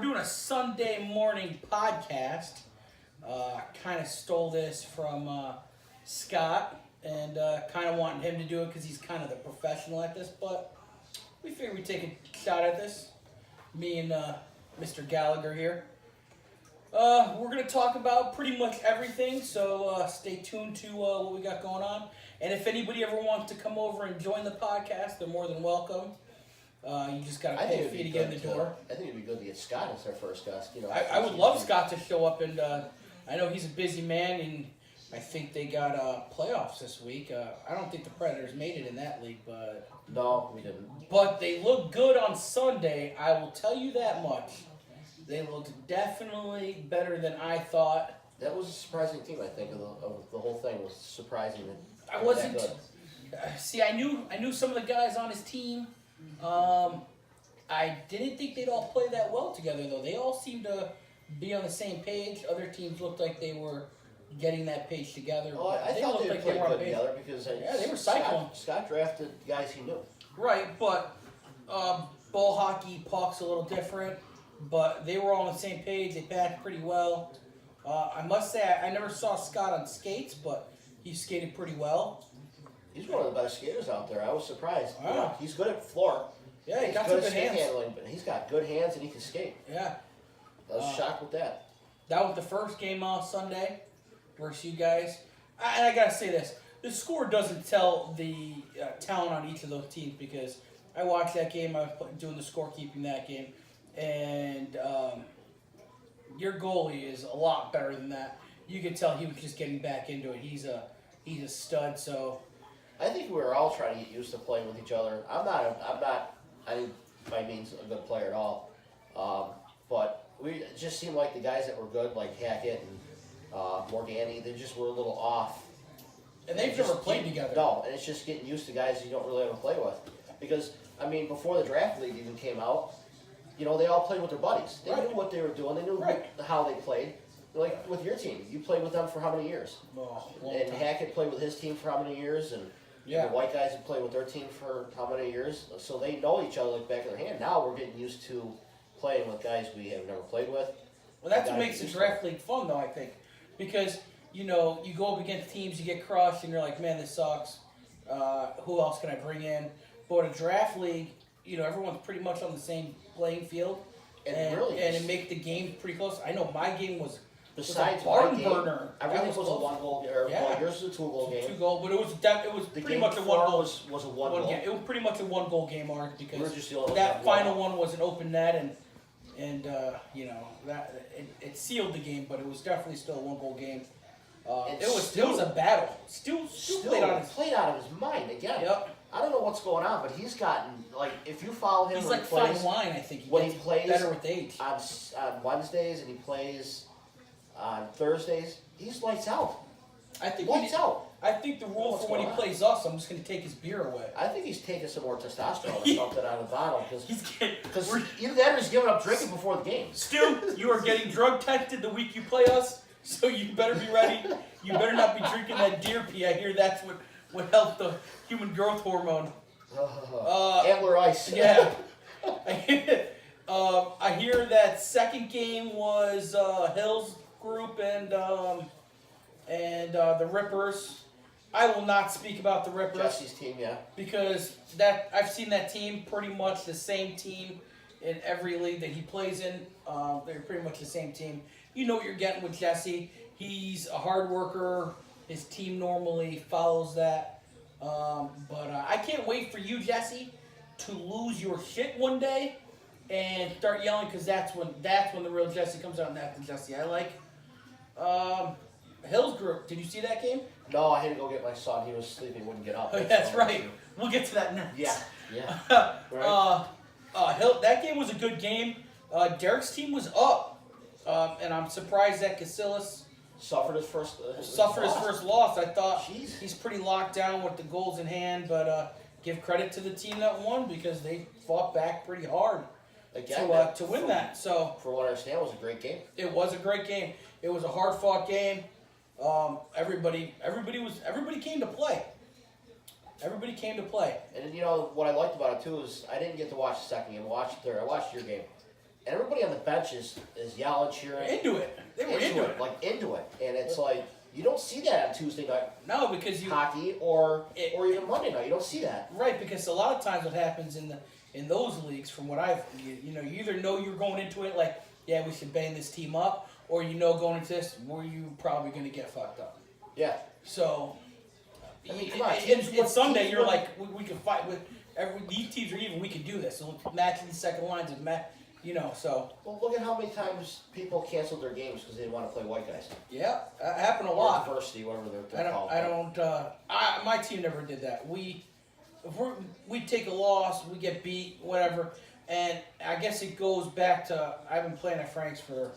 we're doing a Sunday morning podcast. Kind of stole this from Scott and kind of wanting him to do it because he's kind of the professional at this, but we figured we'd take a shot at this. Me and Mr. Gallagher here. We're going to talk about pretty much everything, so stay tuned to what we got going on. And if anybody ever wants to come over and join the podcast, they're more than welcome. You just got to pay a fee to get in the door. I think it'd be good to get Scott as our first guest. You know, I would love Scott to show up, and I know he's a busy man, and I think they got playoffs this week. I don't think the Predators made it in that league, but no, we didn't. But they looked good on Sunday. I will tell you that much. They looked definitely better than I thought. That was a surprising team. I think of the whole thing was surprising. I wasn't. See, I knew some of the guys on his team. I didn't think they'd all play that well together, though. They all seemed to be on the same page. Other teams looked like they were getting that page together. Oh, I thought they played good together because they were cycling. Scott drafted guys he knew. Right, but ball hockey, puck's a little different. But they were all on the same page. They passed pretty well. I must say, I never saw Scott on skates, but he skated pretty well. He's one of the best skaters out there. I was surprised. Wow. You know, he's good at floor. Yeah, he's got good some at good hands. handling, but he's got good hands and he can skate. Yeah. I was shocked with that. That was the first game on Sunday versus you guys. And I got to say this. The score doesn't tell the talent on each of those teams because I watched that game. I was doing the scorekeeping that game. And your goalie is a lot better than that. You could tell he was just getting back into it. He's a stud. So I think we were all trying to get used to playing with each other. I'm not. I think by means a good player at all. But it just seemed like the guys that were good, like Hackett and Morgani, they just were a little off. And they've never played together. No, and it's just getting used to guys you don't really ever play with. Because I mean, before the draft league even came out. You know, they all played with their buddies. They knew what they were doing. They knew how they played. Like with your team, you played with them for how many years? And Hackett played with his team for how many years? And the white guys have played with their team for how many years? So they know each other like back of their hand. Now we're getting used to playing with guys we have never played with. Well, that's what makes the draft league fun, though, I think. Because, you know, you go up against teams, you get crushed, and you're like, man, this sucks. Who else can I bring in? But a draft league, you know, everyone's pretty much on the same playing field, and it make the game pretty close. I know my game was besides a barn burner. Everything was a 1-goal game. Yours was a 2-goal game. 2-goal, but it was pretty much a 1-goal. Was a 1-goal game. It was pretty much a 1-goal game, Mark, because just that final one was an open net, and you know that it sealed the game, but it was definitely still a 1-goal game. It was a battle. Still played out of his mind again. Yep. I don't know what's going on, but he's gotten, like, if you follow him he's when like he plays, fine wine, I think. When he plays better with age. On Wednesdays and he plays on Thursdays, he's lights out. I think I think the rule for when he plays us, I'm just going to take his beer away. I think he's taking some more testosterone or something out of the bottle because either that or he's giving up drinking before the game. Stu, you are getting drug tested the week you play us, so you better be ready. You better not be drinking that deer pee. I hear that's what helped the human growth hormone. Antler ice. Yeah. I hear that second game was Hill's group and the Rippers. I will not speak about the Rippers. Jesse's team, yeah. Because I've seen that team pretty much the same team in every league that he plays in. They're pretty much the same team. You know what you're getting with Jesse. He's a hard worker. His team normally follows that. But I can't wait for you, Jesse, to lose your shit one day and start yelling because that's when the real Jesse comes out, and that's the Jesse I like. Hill's group. Did you see that game? No, I had to go get my son. He was sleeping, wouldn't get up. That's right. We'll get to that next. Yeah. Right. Hill. That game was a good game. Derek's team was up, and I'm surprised that Casillas suffered his first loss. I thought Jeez. He's pretty locked down with the goals in hand, but give credit to the team that won because they fought back pretty hard to win that. So for what I understand, it was a great game. It was a great game. It was a hard fought game. Everybody came to play. Everybody came to play. And you know what I liked about it too is I didn't get to watch the second game. I watched your game. and everybody on the bench is yelling, cheering, Into it. They were into it. like into it, and it's like you don't see that on Tuesday night No, because hockey or even Monday night. You don't see that. right, because a lot of times what happens in those leagues, from what you either know you're going into it like, yeah, we should bang this team up, or going into this where you probably going to get fucked up. Yeah. So, I mean, come on, it's Sunday. teams You're win. like, we can fight with these teams are even. We can do this. So matching the second lines and So Well, look at how many times people canceled their games because they didn't want to play white guys. yeah, that happened a Or lot. diversity, whatever they're called. My team never did that. We take a loss, we get beat, whatever, and I guess it goes back to I've been playing at Frank's for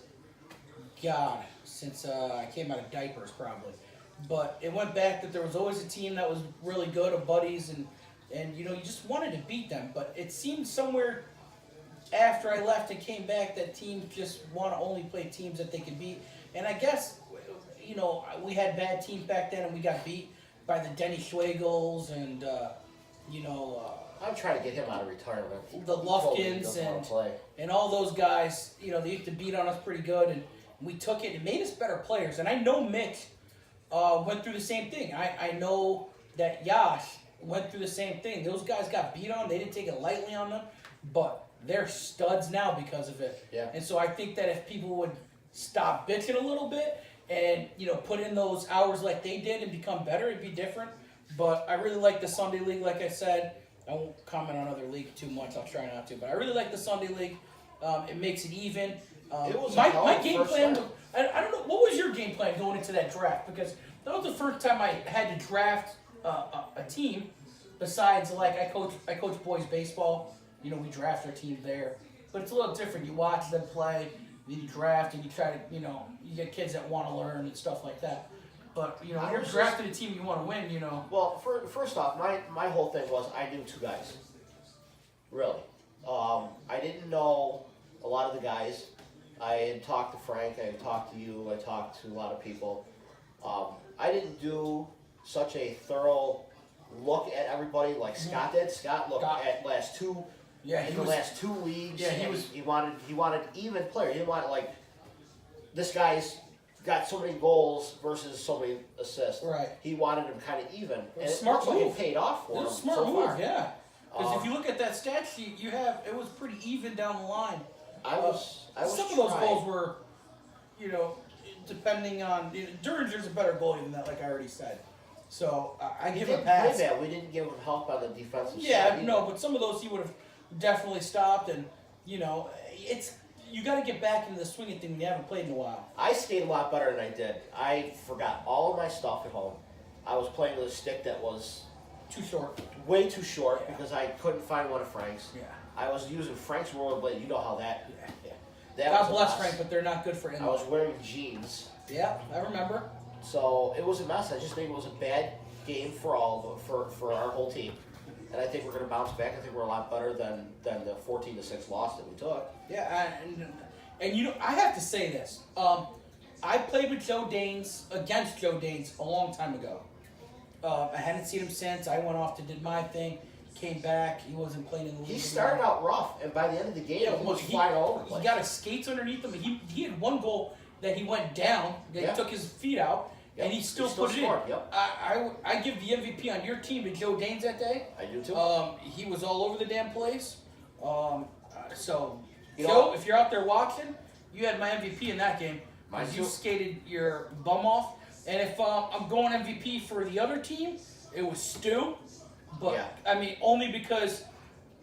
since I came out of diapers probably, but it went back that there was always a team that was really good, of buddies, and you just wanted to beat them, but it seemed somewhere after I left and came back that teams just want to only play teams that they can beat, and I guess we had bad teams back then and we got beat by the Denny Schwegels and I'm trying to get him out of retirement. the Lufkins and all those guys. They used to beat on us pretty good, and we took it and made us better players. And I know Mitch went through the same thing. I know that Yash went through the same thing. Those guys got beat on. They didn't take it lightly on them, but they're studs now because of it. Yeah. And so I think that if people would stop bitching a little bit and put in those hours like they did and become better, it'd be different. But I really like the Sunday League, like I said. I won't comment on other league too much. I'll try not to. But I really like the Sunday League. It makes it even. It was my game plan. start. I don't know. What was your game plan going into that draft? Because that was the first time I had to draft a team. Besides, like I coach boys baseball. We draft our team there. But it's a little different. You watch them play. You draft and you try to. You get kids that want to learn and stuff like that. But when you're drafting a team you want to win, Well, first off, my whole thing was I knew two guys. Really, I didn't know a lot of the guys. I had talked to Frank. I had talked to you. I talked to a lot of people. I didn't do such a thorough look at everybody like Scott did. Scott looked at last two. Yeah, last 2 weeks. Yeah, he wanted even players. He didn't want like this guy's got so many goals versus so many assists. Right. He wanted them kind of even. And smart move. It paid off for It him. was a smart so move, far. yeah. Because if you look at that stat sheet, it was pretty even down the line. I was some of those goals were, depending on Duringer's a better goalie than that, like I already said. So I give him a pass. Play that. We didn't give him help on the defensive side. Yeah, either. no, but some of those he would have definitely stopped, and it's you got to get back into the swinging thing when you haven't played in a while. I skated a lot better than I did. I forgot all of my stuff at home. I was playing with a stick that was Too short. way too short Yeah. because I couldn't find one of Frank's. Yeah. I was using Frank's roller blade. You know how that. Yeah. That God was a bless mess. Frank, but they're not good for him. I was wearing jeans, Yeah, I remember. so it was a mess. I just think it was a bad game for all of for our whole team, and I think we're going to bounce back. I think we're a lot better than the 14-6 loss that we took. Yeah, and I have to say this. I played with Joe Danes, against Joe Danes, a long time ago. I hadn't seen him since. I went off to did my thing, came back. He wasn't playing in the league. He started out rough, and by the end of the game, he was flying all over the place. He got his skates underneath him. He had one goal that he went down, that he took his feet out, and he still put it scored, in. Yep. I give the MVP on your team to Joe Danes that day. I do too. He was all over the damn place. So, You Joe, know- if you're out there watching, you had my MVP in that game. Mine Because you too. skated your bum off. And if I'm going MVP for the other team, it was Stu. But, Yeah. I mean, only because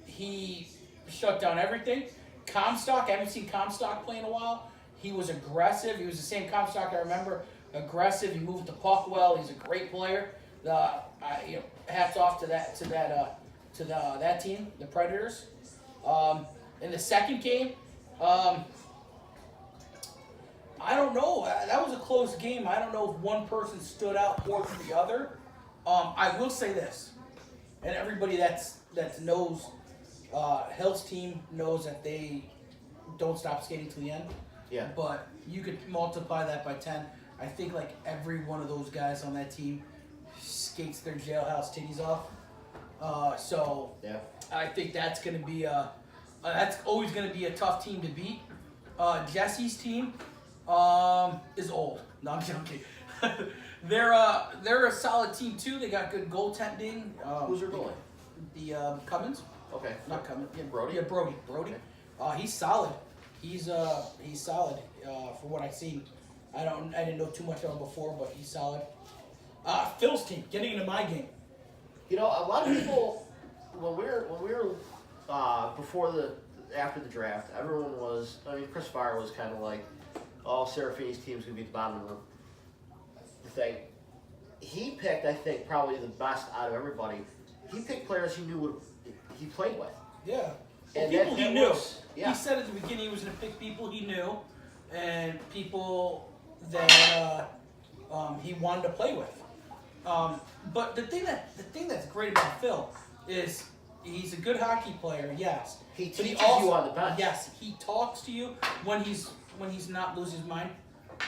he shut down everything. Comstock, I haven't seen Comstock play in a while. He was aggressive. He was the same Comstock I remember. Aggressive. He moved the puck well. He's a great player. Hats off to that team, the Predators. In the second game, I don't know. That was a close game. I don't know if one person stood out more than the other. I will say this, and everybody that knows Hill's team knows that they don't stop skating to the end. Yeah. But you could multiply that by 10. I think like every one of those guys on that team skates their jailhouse titties off. So Yeah. I think that's going to be a That's always going to be a tough team to beat. Jesse's team is old. No, I'm joking. They're a solid team too. They got good goaltending. Who's their goalie? The Cummins. Okay. Not Cummins. Yeah, Brody? Yeah, Brody. Okay. He's solid. He's solid for what I've seen. I didn't know too much of him before, but he's solid. Phil's team, getting into my game. You know, a lot of people when we were after the draft, everyone was. I mean, Chris Farr was kind of like, "Oh, Serafini's team's gonna be at the bottom of the thing." He picked, I think, probably the best out of everybody. He picked players he knew he played with. Yeah. And people he knew. Yeah. He said at the beginning he was going to pick people he knew and people that he wanted to play with. But the thing that's great about Phil is he's a good hockey player, yes. He But teaches also, you on the bench. Yes, he talks to you when he's not losing his mind.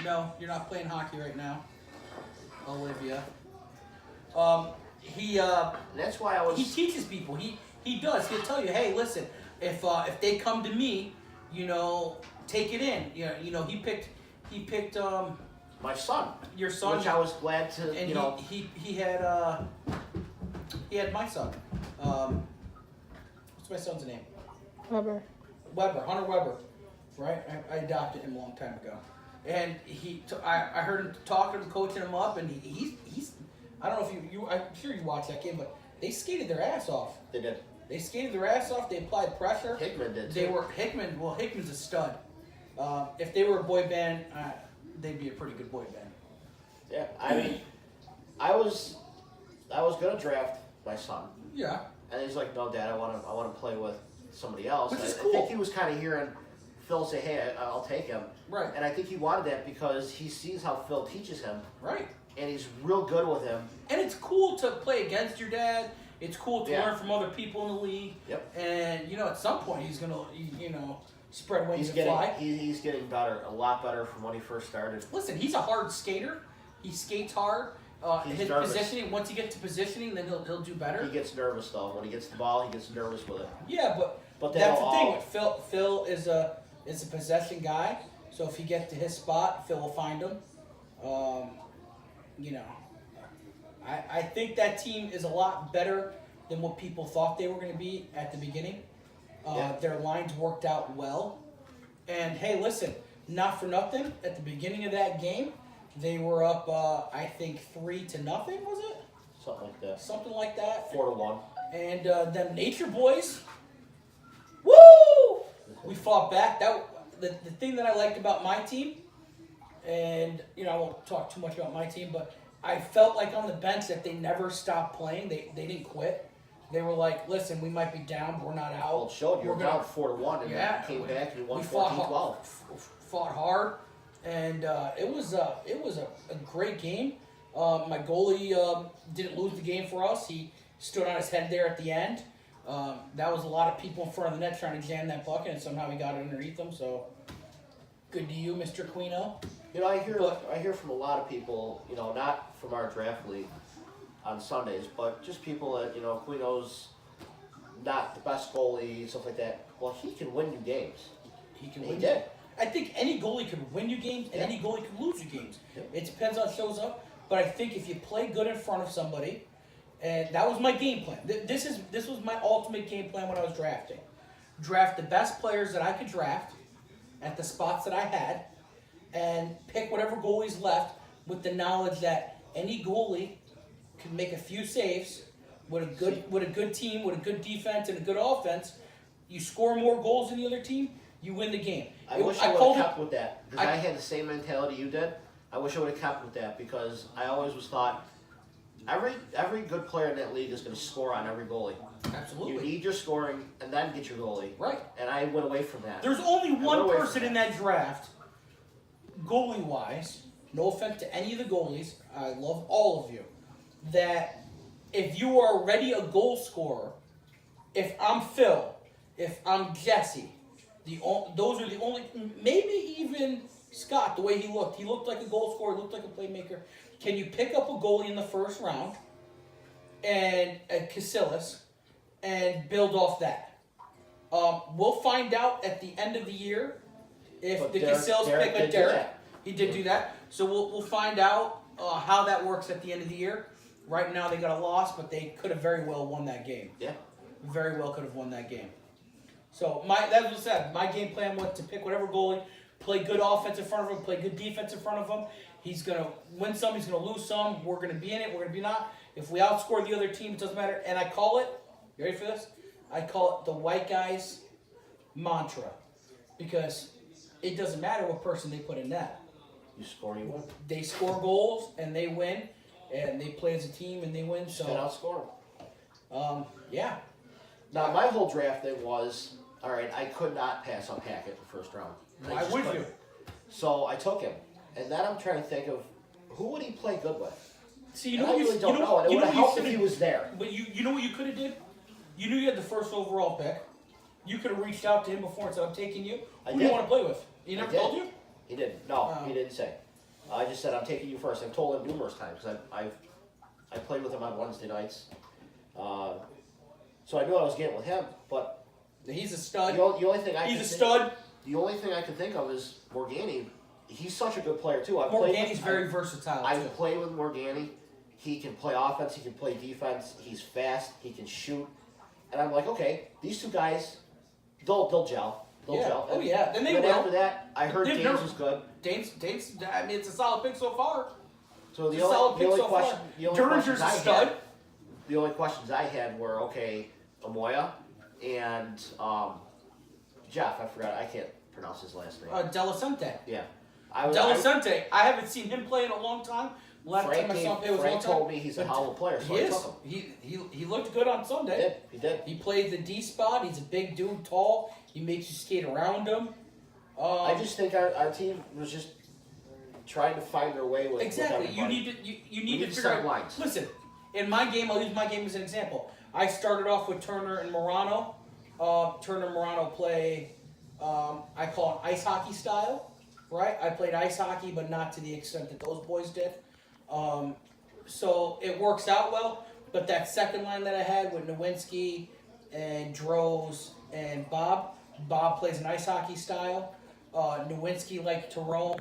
No, you're not playing hockey right now, Olivia. That's why I was. He teaches people. He does. He'll tell you, hey, listen, if they come to me, take it in. You know, he picked My son. your son, Which I was glad to. and he had my son. What's my son's name? Weber. Hunter Weber, right? I adopted him a long time ago, and I heard him talking to him, coaching him up, and he's I don't know if you I'm sure you watched that game, but they skated their ass off. They did. They skated their ass off. They applied pressure. Hickman did. They too. were Hickman. Well, Hickman's a stud. If they were a boy band, they'd be a pretty good boy band. Yeah, I mean, I was gonna draft my son, Yeah. and he's like, "No, Dad, I want to play with somebody else." Which is I cool. think he was kind of hearing Phil say, "Hey, I'll take him." Right. And I think he wanted that because he sees how Phil teaches him, Right. and he's real good with him. And it's cool to play against your dad. It's cool to Yeah. learn from other people in the league. Yep. And at some point he's gonna spread wings He's and fly. he's getting better, a lot better from when he first started. Listen, he's a hard skater. He skates hard. He's His nervous. positioning. Once he gets to positioning, then he'll do better. He gets nervous though. When he gets the ball, he gets nervous with it. Yeah, But that's they'll the thing. all- With Phil is a possession guy. So if he gets to his spot, Phil will find him. I think that team is a lot better than what people thought they were going to be at the beginning. Yeah. Their lines worked out well. And hey, listen, not for nothing. At the beginning of that game, they were up, I think 3-0, was it? Something like that. Something like that. 4-1. And them Nature Boys, woo! We fought back. The thing that I liked about my team, and I won't talk too much about my team, but I felt like on the bench that they never stopped playing. They didn't quit. They were like, listen, we might be down, but we're not out. Well, it showed you We're were gonna- down 4-1, and Yeah, then came back and you won we fought 14-12. fought hard, and it was a great game. My goalie didn't lose the game for us. He stood on his head there at the end. That was a lot of people in front of the net trying to jam that bucket, and somehow he got it underneath them. So good to you, Mr. Quino. I hear from a lot of people, not from our draft league on Sundays, but just people that, Quino's not the best goalie, stuff like that. Well, he can win you games. He can He win. did. I think any goalie can win you games, and Yeah. any goalie can lose you games. Yep. It depends on shows up. But I think if you play good in front of somebody, and that was my game plan. This was my ultimate game plan when I was drafting. Draft the best players that I could draft at the spots that I had, and pick whatever goalies left with the knowledge that any goalie can make a few saves with a good team, with a good defense and a good offense. You score more goals than the other team, you win the game. I wish I would have kept with that, because I had the same mentality you did. I wish I would have kept with that, because I always was thought every good player in that league is going to score on every goalie. Absolutely. You need your scoring and then get your goalie. Right. And I went away from that. There's only one away from person in that draft, goalie-wise, no offense to any of the goalies, I love all of you, that if you are already a goal scorer, if I'm Phil, if I'm Jesse, those are the only, maybe even Scott, the way he looked like a goal scorer, he looked like a playmaker. Can you pick up a goalie in the first round, and Casillas, and build off that? We'll find out at the end of the year if But the Derek- Casillas Derek pick did a do Derek. that. He did do that. So we'll find out how that works at the end of the year. Right now they got a loss, but they could have very well won that game. Yeah. Very well could have won that game. So that's what I said. My game plan was to pick whatever goalie, play good offense in front of him, play good defense in front of him. He's gonna win some, he's gonna lose some. We're gonna be in it, we're gonna be not. If we outscore the other team, it doesn't matter. And I call it, you ready for this? I call it the white guys mantra. Because it doesn't matter what person they put in net. You score, you win. They score goals and they win, and they play as a team and they win. Just gotta outscore them. Yeah. Now, my whole draft thing was, all right, I could not pass on Hackett the first round. I Why just would couldn't. you? So I took him. And then I'm trying to think of who would he play good with? See, you And know I what really you, don't you know, know. And it you would know have what you helped if he should've- was there. But you know what you could have did? You knew you had the first overall pick. You could have reached out to him before and said, "I'm taking you." Who do you did. want to play with? He never I did. told you? He didn't. No, Oh. he didn't say. I just said, I'm taking you first. I've told him numerous times. I played with him on Wednesday nights. So I knew I was getting with him. But He's a the stud. only thing I He's could a think- stud. The only thing I can think of is Morgani. He's such a good player too. Morgani's very versatile I've too. played with Morgani. He can play offense. He can play defense. He's fast. He can shoot. And I'm like, okay, these two guys, they'll gel. They'll Yeah. gel. Oh, And yeah. Then they then will. after that, I heard They've Danes never- was good. Dane's. I mean, it's a solid pick so far. So It's a solid pick so far. Derringer's a stud. The only questions I had were, okay, Amoya and Jeff. I forgot. I can't pronounce his last name. Delicente. Yeah. Delicente. I haven't seen him play in a long time. Last time I saw him, it was a long Frank time. told me he's a hell of a player, so He I is. took him. He looked good on He Sunday. did. He did. He played the D spot. He's a big dude, tall. He makes you skate around him. I just think our team was just trying to find their way with Exactly. With You everybody. need to you We need to need figure set out. lines. Listen, in my game, I'll use my game as an example. I started off with Turner and Morano. Turner and Morano play. I call it ice hockey style, right? I played ice hockey, but not to the extent that those boys did. So it works out well. But that second line that I had with Nowinski and Droz and Bob plays an ice hockey style. Nowinski liked to roam.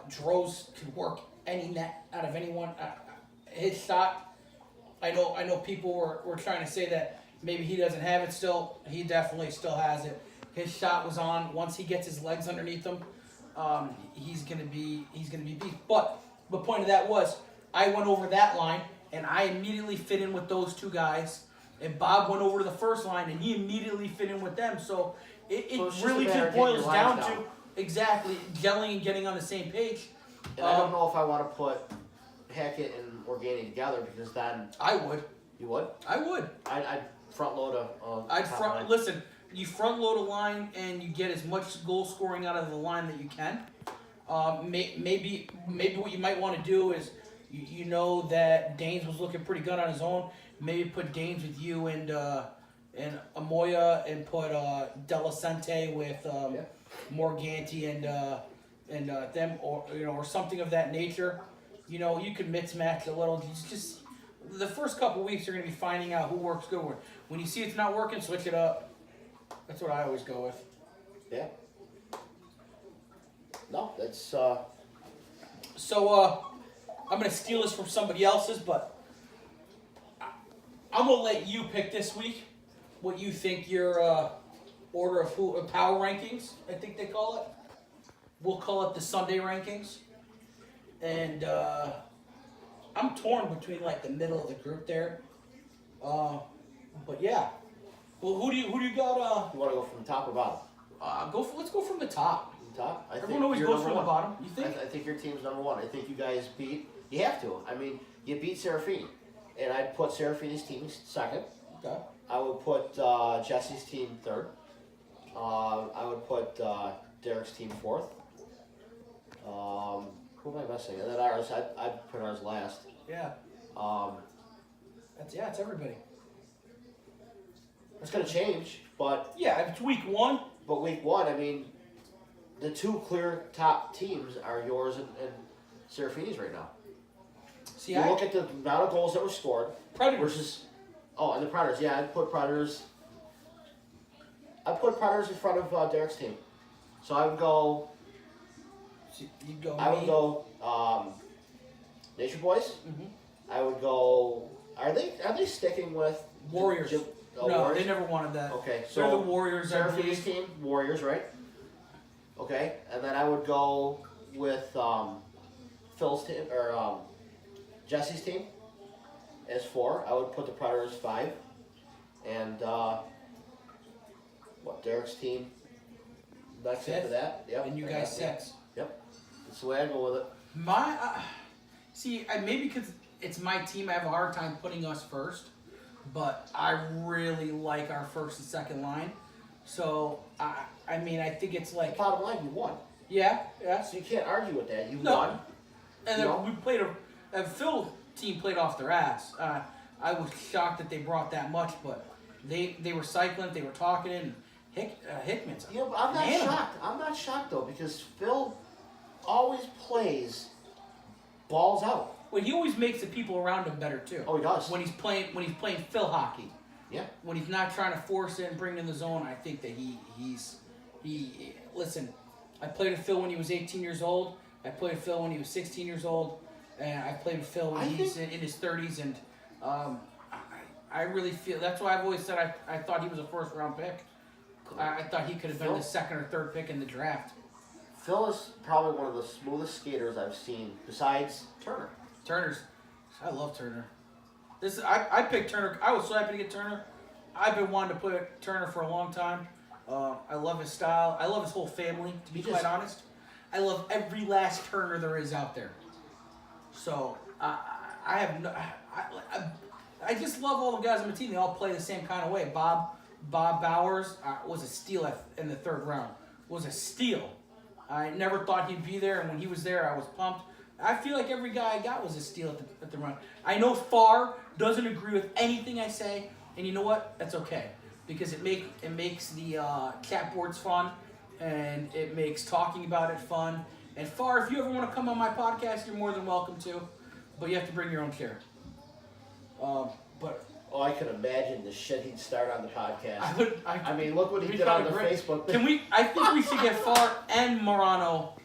Droz could work any net out of anyone. His shot, I know people were trying to say that maybe he doesn't have it still. He definitely still has it. His shot was on. Once he gets his legs underneath him, he's gonna be beat. But the point of that was I went over that line and I immediately fit in with those two guys. And Bob went over to the first line and he immediately fit in with them. So it So it's just really a matter just of getting boils your down lines to down. exactly gelling and getting on the same page. And I don't know if I want to put Hackett and Morgani together because then I would. you would. I'd front load a. top line. Listen. You front load a line and you get as much goal scoring out of the line that you can. Maybe what you might want to do is you know that Danes was looking pretty good on his own. Maybe put Danes with you and Amoya and put Delicente with Morganti and them or something of that nature. You know, you could mix match a little. Just the first couple weeks you're going to be finding out who works good. When you see it's not working, switch it up. That's what I always go with. Yeah. No, that's. So I'm going to steal this from somebody else's, but I'm going to let you pick this week what you think your order of power rankings, I think they call it. We'll call it the Sunday rankings. And I'm torn between like the middle of the group there. But yeah. Well, who do you got? You want to go from the top or bottom? Let's go from the top. From the top. I Everyone think always you're goes number from the one. bottom. You think? I think your team's number one. I think you guys beat. You have to. I mean, you beat Serafini, and I'd put Serafini's team second. Okay. I would put Jesse's team third. I would put Derek's team fourth. Who am I missing? And then ours. I'd put ours last. Yeah. It's everybody. It's gonna change, but Yeah, it's week one. week one, I mean, the two clear top teams are yours and Serafini's right now. See, You look at the amount of goals that were scored Predators. versus and the Predators. Yeah, I'd put Predators. I put Predators in front of Derek's team. So I would go. So you'd go. I would go Nature Boys. Mm-hmm. I would go. Are they sticking with Warriors? No, Warriors? they never wanted that. Okay, so they're the Warriors. Seraphine's team, Warriors, right? Okay, and then I would go with Phil's team or Jesse's team as 4. I would put the Predators 5, and Derek's team next after that. Yep. And you guys 6. Yep. That's the way I go with it. Maybe because it's my team, I have a hard time putting us first, but I really like our first and second line. So I think it's like Bottom line, you won. Yeah. So you can't argue with that. You No. won. And then we played Phil team played off their ass. I was shocked that they brought that much, but they were cycling, they were talking, and Hickman's. Yeah, but I'm not shocked. I'm not shocked though because Phil always plays balls out. Well, he always makes the people around him better too. Oh, he does. When he's playing Phil hockey. Yeah. When he's not trying to force it and bring it in the zone, I think that he listen. I played with Phil when he was 18 years old. I played with Phil when he was 16 years old, and I played with Phil when he's in his 30s. And I really feel that's why I've always said I thought he was a first round pick. I thought he could have been the second or third pick in the draft. Phil is probably one of the smoothest skaters I've seen besides Turner. I love Turner. I picked Turner. I was so happy to get Turner. I've been wanting to put Turner for a long time. I love his style. I love his whole family, to be quite honest. I love every last Turner there is out there. So I just love all the guys on my team. They all play the same kind of way. Bob Bowers was a steal in the 3rd round. Was a steal. I never thought he'd be there, and when he was there, I was pumped. I feel like every guy I got was a steal at the run. I know Farr doesn't agree with anything I say, and you know what? That's okay. Because it makes the chat boards fun, and it makes talking about it fun. And Farr, if you ever want to come on my podcast, you're more than welcome to, but you have to bring your own chair. I can imagine the shit he'd start on the podcast. I mean, look what he did on the Facebook. I think we should get Farr and Morano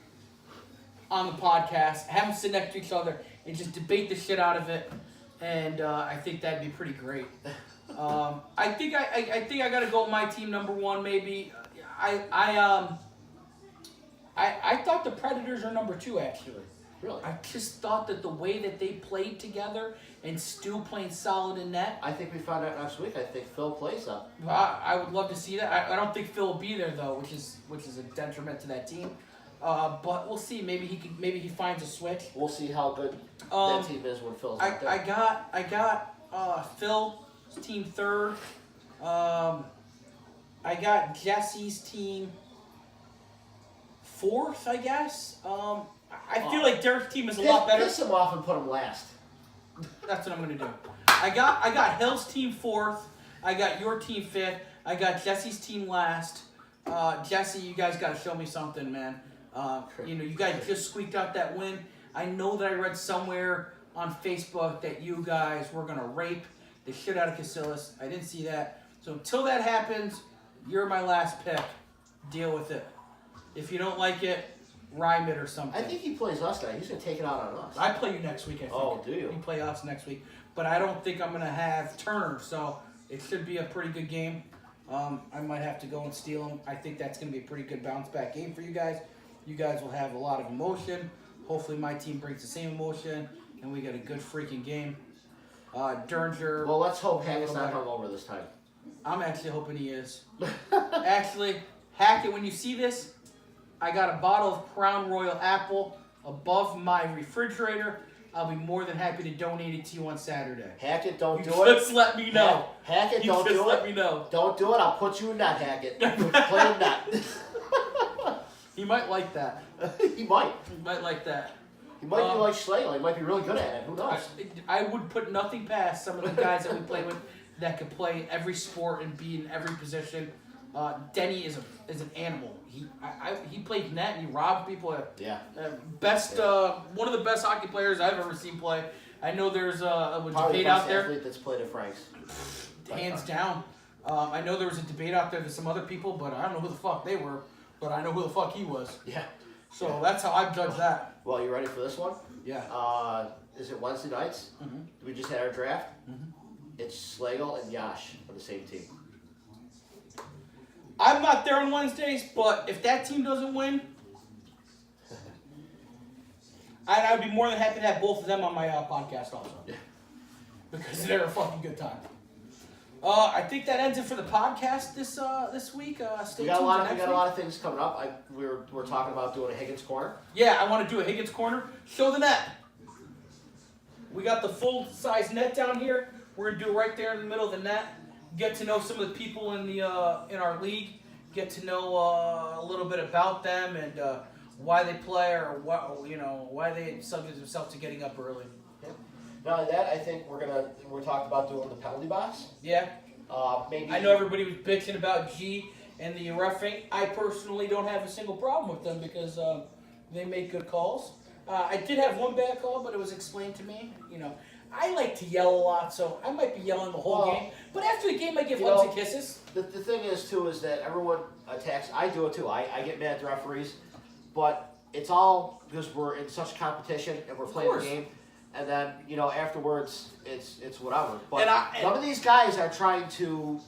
on the podcast, have them sit next to each other, and just debate the shit out of it. And I think that'd be pretty great. I think I gotta go with my team number 1 maybe. I thought the Predators are number 2 actually. Really? I just thought that the way that they played together and still playing solid in net. I think we find out next week. I think Phil plays them. I would love to see that. I don't think Phil will be there though, which is a detriment to that team. But we'll see. Maybe he finds a switch. We'll see how good that team is when Phil's not there. I got Phil's team 3rd. I got Jesse's team 4th, I guess. I feel like Derek's team is a lot better. Piss him off and put him last. That's what I'm gonna do. I got Hill's team 4th. I got your team 5th. I got Jesse's team last. Jesse, you guys gotta show me something, man. You guys just squeaked out that win. I know that I read somewhere on Facebook that you guys were gonna rape the shit out of Casillas. I didn't see that. So until that happens, you're my last pick. Deal with it. If you don't like it, rhyme it or something. I think he plays us now. He's going to take it out on us. I play you next week, I think. Oh, do you? You play us next week. But I don't think I'm going to have Turner, so it should be a pretty good game. I might have to go and steal him. I think that's going to be a pretty good bounce-back game for you guys. You guys will have a lot of emotion. Hopefully my team brings the same emotion, and we get a good freaking game. Derringer... Well, let's hope Hackett's not hungover this time. I'm actually hoping he is. Actually, Hackett, when you see this, I got a bottle of Crown Royal Apple above my refrigerator. I'll be more than happy to donate it to you on Saturday. Hackett, don't do it. Just let me know. Hackett, don't do it. Let me know. Don't do it. I'll put you in that, Hackett. Play him that. He might like that. He might. He might like that. He might be like Schlegel. He might be really good at it. Who knows? I would put nothing past some of the guys that we play with that could play every sport and be in every position. Denny is an animal. He played net and he robbed people. Yeah. One of the best hockey players I've ever seen play. I know there's a debate the out best there. athlete that's played at Frank's. Hands down. I know there was a debate out there with some other people, but I don't know who the fuck they were. But I know who the fuck he was. Yeah. So that's how I judge that. Well, you ready for this one? Yeah. Is it Wednesday nights? Mm-hmm. We just had our draft. Mm-hmm. It's Slagle and Yash on the same team. I'm not there on Wednesdays, but if that team doesn't win, I'd be more than happy to have both of them on my podcast also. Yeah. Because they're a fucking good time. I think that ends it for the podcast this week. Stay We got tuned a next lot of things coming up. We're talking about doing a Higgins corner. Yeah, I want to do a Higgins corner. Show the net. We got the full size net down here. We're gonna do it right there in the middle of the net. Get to know some of the people in the in our league. Get to know a little bit about them and why they play or why they subject themselves to getting up early. Not only that, I think we're talking about doing the penalty box. Yeah. Maybe. I know everybody was bitching about G and the reffing. I personally don't have a single problem with them because they make good calls. I did have one bad call, but it was explained to me. I like to yell a lot, so I might be yelling the whole game. But after the game, I give hugs and kisses. The thing is, too, is that everyone attacks. I do it, too. I get mad at the referees. But it's all because we're in such competition and we're playing the game. And then, afterwards, it's whatever. But some of these guys are trying to...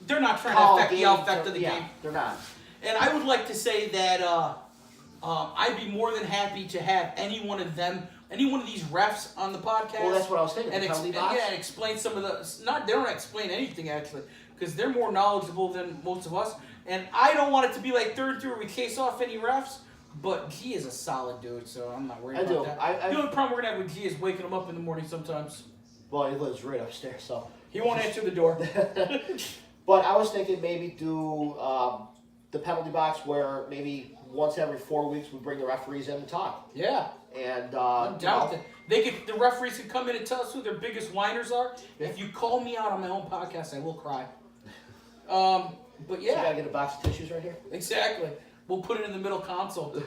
They're not trying to affect the effect of the game. They're not. And I would like to say that I'd be more than happy to have any one of these refs on the podcast. Well, that's what I was thinking. And explain some of the... They don't explain anything, actually, because they're more knowledgeable than most of us. And I don't want it to be like third through where we chase off any refs. But G is a solid dude, so I'm not worried about that. The only problem we're going to have with G is waking him up in the morning sometimes. Well, he lives right upstairs, so... He won't answer the door. But I was thinking maybe do the penalty box where maybe once every 4 weeks we bring the referees in to talk. Yeah. And, no doubt that the referees can come in and tell us who their biggest whiners are. Yeah. If you call me out on my own podcast, I will cry. But yeah. So you got to get a box of tissues right here? Exactly. We'll put it in the middle console.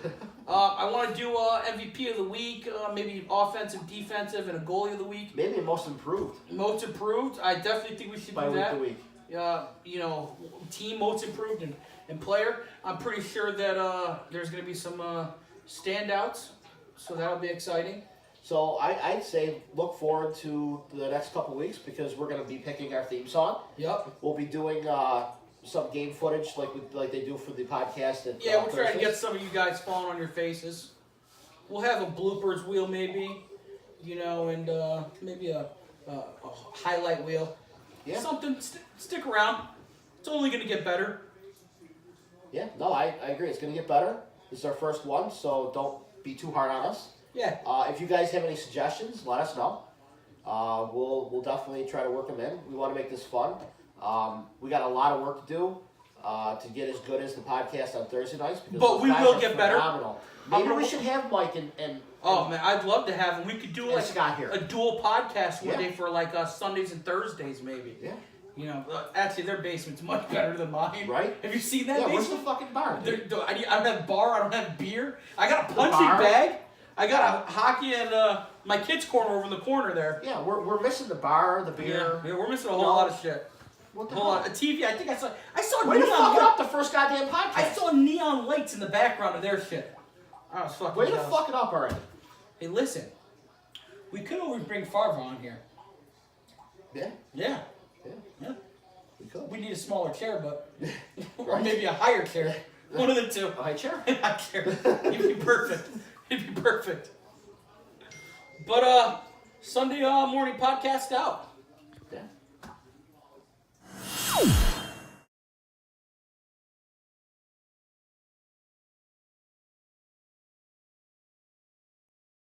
I want to do MVP of the week, maybe offensive, defensive, and a goalie of the week. Maybe a most improved. Most improved. I definitely think we should do that. By week to week. Team most improved and player. I'm pretty sure that there's going to be some standouts, so that'll be exciting. So I'd say look forward to the next couple weeks because we're going to be picking our theme song. Yep. We'll be doing... some game footage like they do for the podcast. We'll try to get some of you guys falling on your faces. We'll have a bloopers wheel maybe, and maybe a highlight wheel. Yeah. Something, stick around. It's only going to get better. Yeah, no, I agree. It's going to get better. This is our first one, so don't be too hard on us. Yeah. If you guys have any suggestions, let us know. We'll definitely try to work them in. We want to make this fun. We got a lot of work to do to get as good as the podcast on Thursday nights. But we will get better. Maybe we should have Mike and oh man, I'd love to have him. We could do like Scott here. A dual podcast one day for like Sundays and Thursdays maybe. Yeah. Actually their basement's much better than mine. Right? Have you seen that basement? Where's the fucking bar? I don't have bar. I don't have beer. I got a punching bag. I got a hockey and my kids' corner over in the corner there. Yeah, we're missing the bar, the beer. Yeah, we're missing a whole lot of shit. What the hell? A TV. I think I saw Way neon. to fuck up the first goddamn podcast. I saw neon lights in the background of their shit. I was fucking Way to fuck it up already. Hey, listen. We could always bring Farva on here. Yeah. Yeah. Yeah. We could. We need a smaller chair, but or maybe a higher chair. One of the two. A high chair. High chair. It'd be perfect. It'd be perfect. But Sunday morning podcast out.